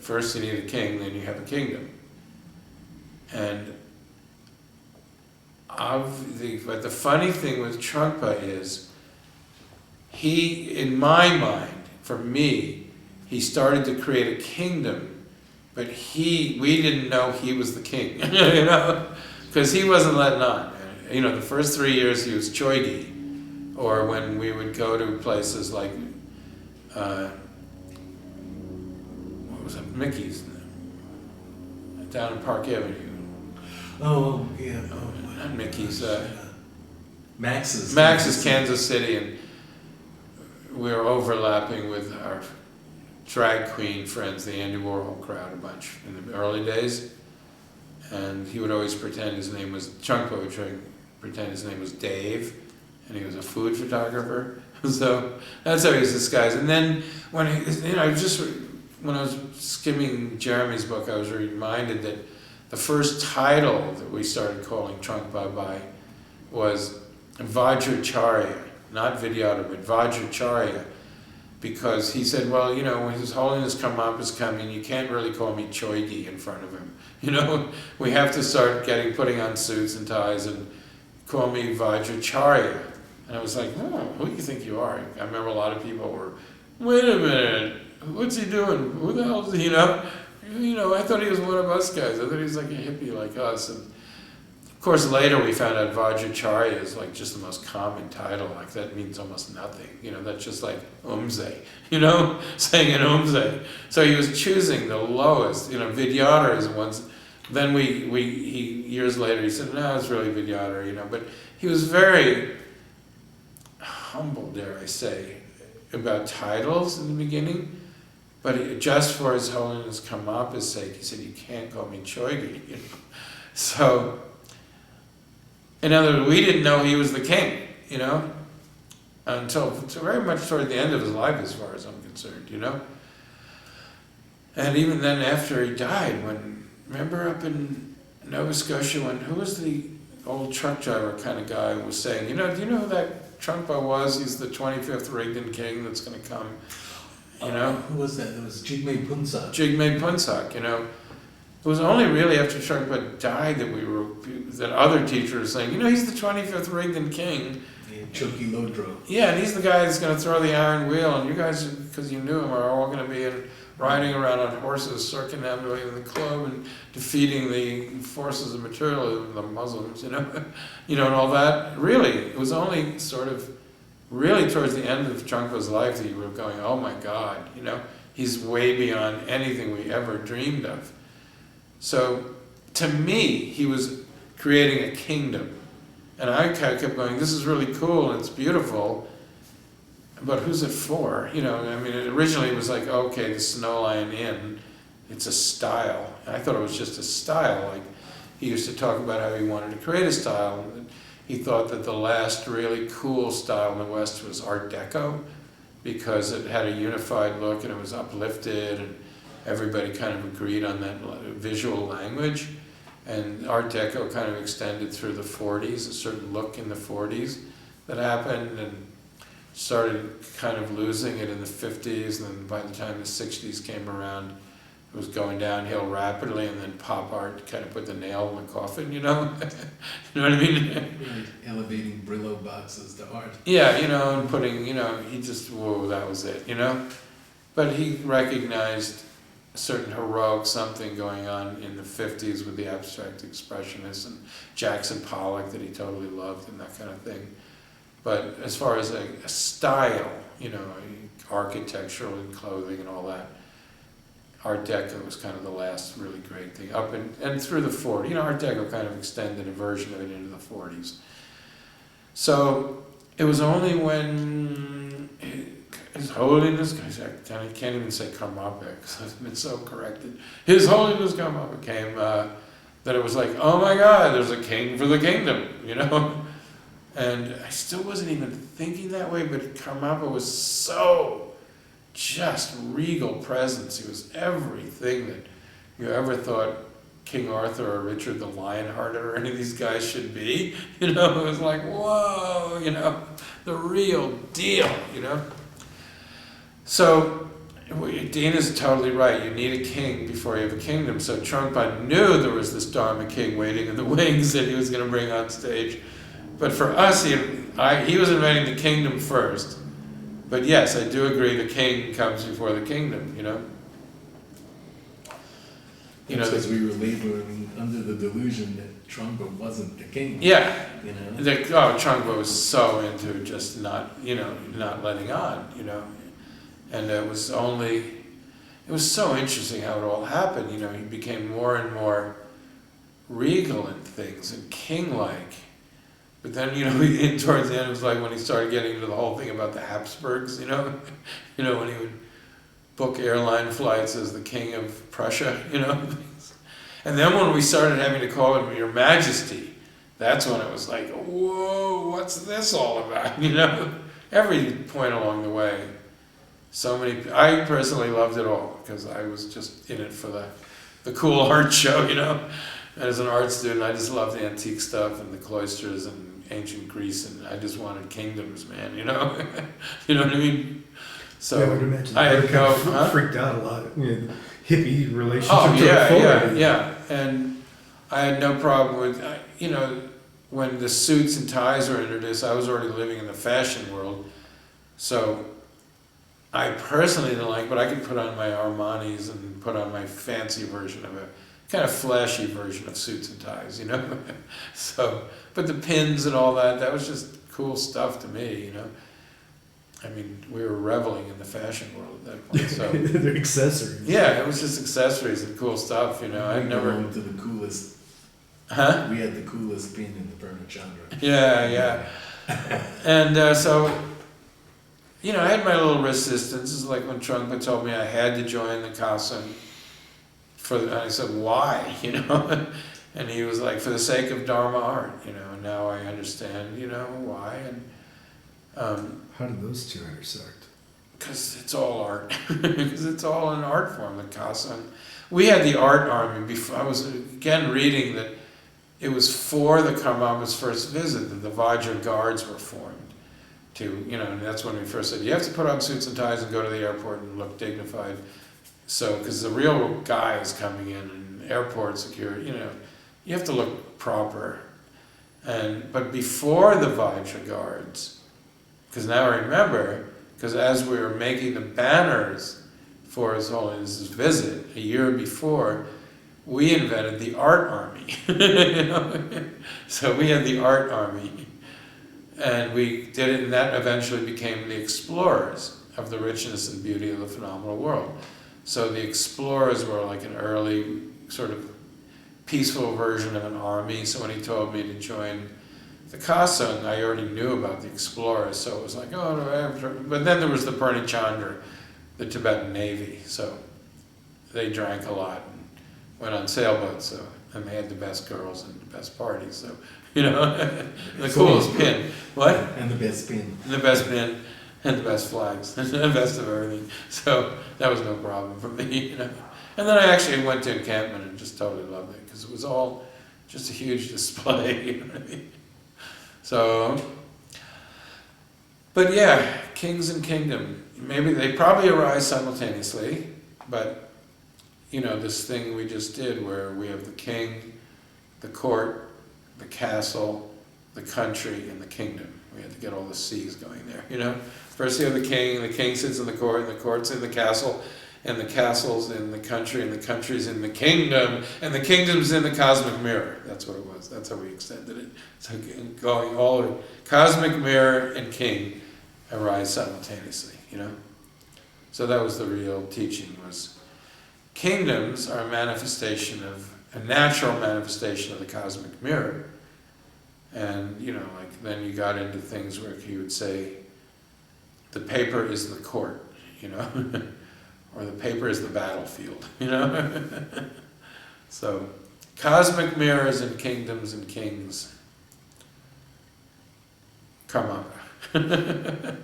first you need a king, then you have a kingdom. And but the funny thing with Trungpa is, he, in my mind, for me, he started to create a kingdom, but we didn't know he was the king, you know, because he wasn't letting on. You know, the first 3 years he was choigi, or when we would go to places like, what was it, Mickey's, down in Park Avenue. Oh, yeah. Not Mickey's. Max's Kansas City, and we were overlapping with our drag queen friends, the Andy Warhol crowd, a bunch in the early days. And he would always pretend his name was, Trungpa would pretend his name was Dave, and he was a food photographer. So that's how he was disguised. And then when I was skimming Jeremy's book, I was reminded that the first title that we started calling Trungpa by was Vajracharya, not Vidyata, but Vajracharya, because he said, well, you know, when His Holiness Karmapa is coming, you can't really call me Choigi in front of him. You know, we have to start putting on suits and ties and call me Vajracharya. And I was like, oh, who do you think you are? I remember a lot of people were, wait a minute, what's he doing? Who the hell is he, you know? You know, I thought he was one of us guys. I thought he was like a hippie like us. And of course, later we found out Vajracharya is like just the most common title. Like that means almost nothing. You know, that's just like Umze, you know, saying an Umze. So he was choosing the lowest, you know, Vidyata is the ones. Then he years later, he said, no, it's really Vidyata, you know. But he was very humble, dare I say, about titles in the beginning. But just for His Holiness Karmapa's sake, he said, you can't call me Choigi, you know. So, in other words, we didn't know he was the king, you know, until very much toward the end of his life, as far as I'm concerned, you know. And even then, after he died, remember up in Nova Scotia, who was the old truck driver kind of guy who was saying, you know, do you know who that Trungpa was? He's the 25th Rigden king that's going to come. You know? Who was that? It was Jigme Punsak. Jigme Punsak, you know. It was only really after Trungpa died that other teachers were saying, you know, he's the 25th Rigden king. Yeah, Choki Lodro. Yeah, and he's the guy that's going to throw the iron wheel, and you guys, because you knew him, are all going to be riding around on horses, circumnavigating the club and defeating the forces of materialism, the Muslims, you know, and all that. Really, it was only sort of really towards the end of Trungpa's life that you were going, oh my God, you know, he's way beyond anything we ever dreamed of. So, to me, he was creating a kingdom. And I kept going, this is really cool and it's beautiful, but who's it for? You know, I mean, originally it was like, okay, the Snow Lion Inn, it's a style. And I thought it was just a style. Like, he used to talk about how he wanted to create a style. He thought that the last really cool style in the West was Art Deco, because it had a unified look and it was uplifted and everybody kind of agreed on that visual language. And Art Deco kind of extended through the 40s, a certain look in the 40s that happened, and started kind of losing it in the 50s, and then by the time the 60s came around, it was going downhill rapidly, and then pop art kind of put the nail in the coffin, you know? You know what I mean? Right, elevating Brillo boxes to art. Yeah, you know, and putting, you know, he just, whoa, that was it, you know? But he recognized a certain heroic something going on in the 50s with the abstract expressionists and Jackson Pollock that he totally loved and that kind of thing. But as far as a style, you know, architectural and clothing and all that, Art Deco was kind of the last really great thing. Up and through the 40s, you know, Art Deco kind of extended a version of it into the 40s. So it was only when His Holiness, I can't even say Karmapa because I've been so corrected. His Holiness Karmapa came, that it was like, oh my God, there's a king for the kingdom, you know? And I still wasn't even thinking that way, but Karmapa was so just regal presence. He was everything that you ever thought King Arthur or Richard the Lionhearted or any of these guys should be. You know, it was like, whoa, you know, the real deal, you know. So Dina's totally right. You need a king before you have a kingdom. So Trungpa knew there was this Dharma king waiting in the wings that he was going to bring on stage. But for us, he was inventing the kingdom first. But yes, I do agree the king comes before the kingdom, you know? Because we were laboring under the delusion that Trungpa wasn't the king. Yeah. You know? Trungpa was so into just not letting on, you know? And it was so interesting how it all happened, you know? He became more and more regal in things and king-like. But then, you know, towards the end, it was like when he started getting into the whole thing about the Habsburgs, you know? You know, when he would book airline flights as the king of Prussia, you know? And then when we started having to call him Your Majesty, that's when it was like, whoa, what's this all about, you know? Every point along the way. I personally loved it all, because I was just in it for the cool art show, you know? And as an art student, I just loved the antique stuff and the cloisters and ancient Greece, and I just wanted kingdoms, man, you know? You know what I mean? So yeah, I would imagine I had freaked out a lot. You know, hippie relationship Oh, to authority. yeah. And I had no problem with, you know, when the suits and ties were introduced, I was already living in the fashion world. So I personally didn't like, but I could put on my Armanis and put on my fancy version of a kind of flashy version of suits and ties, you know? So, but the pins and all that was just cool stuff to me, you know? I mean, we were reveling in the fashion world at that point, so. They're accessories. Yeah, it was just accessories and cool stuff, you know? I'd never. belonged to the coolest. Huh? We had the coolest pin in the Burma Chandra. Yeah. And so, you know, I had my little resistance. Like when Trungpa told me I had to join the Kasan. And I said, why, you know? And he was like, for the sake of Dharma art, you know? And now I understand, you know, why. And how did those two intersect? because it's all art. Because it's all an art form, the Kasan. We had the art army before. I was again reading that it was for the Karmapa's first visit that the Vajra guards were formed. To, you know, and that's when we first said, you have to put on suits and ties and go to the airport and look dignified. So, because the real guy is coming in and airport security, you know, you have to look proper. But before the Vajra guards, because now I remember, because as we were making the banners for His Holiness's visit a year before, we invented the art army. You know? So we had the art army. And we did it, and that eventually became the explorers of the richness and beauty of the phenomenal world. So the explorers were like an early sort of peaceful version of an army. So when he told me to join the Kasung, I already knew about the explorers. So it was like, oh, no, I have to. But then there was the Purna Chandra, the Tibetan Navy. So they drank a lot and went on sailboats. And they had the best girls and the best parties. So, you know, the coolest pin. What? And the best pin. The best pin. And the best flags, and the best of everything. So that was no problem for me, you know. And then I actually went to encampment and just totally loved it, because it was all just a huge display, you know what I mean? So, but yeah, kings and kingdom, maybe they probably arise simultaneously, but, you know, this thing we just did where we have the king, the court, the castle, the country, and the kingdom. We had to get all the C's going there, you know? First you have the king sits in the court, and the court's in the castle, and the castle's in the country, and the country's in the kingdom, and the kingdom's in the cosmic mirror. That's what it was. That's how we extended it. So going all over, cosmic mirror and king arise simultaneously, you know? So that was the real teaching, was kingdoms are a manifestation of, a natural manifestation of the cosmic mirror. And, you know, like then you got into things where he would say, the paper is the court, you know, or the paper is the battlefield, you know. So, cosmic mirrors and kingdoms and kings. Karmapa.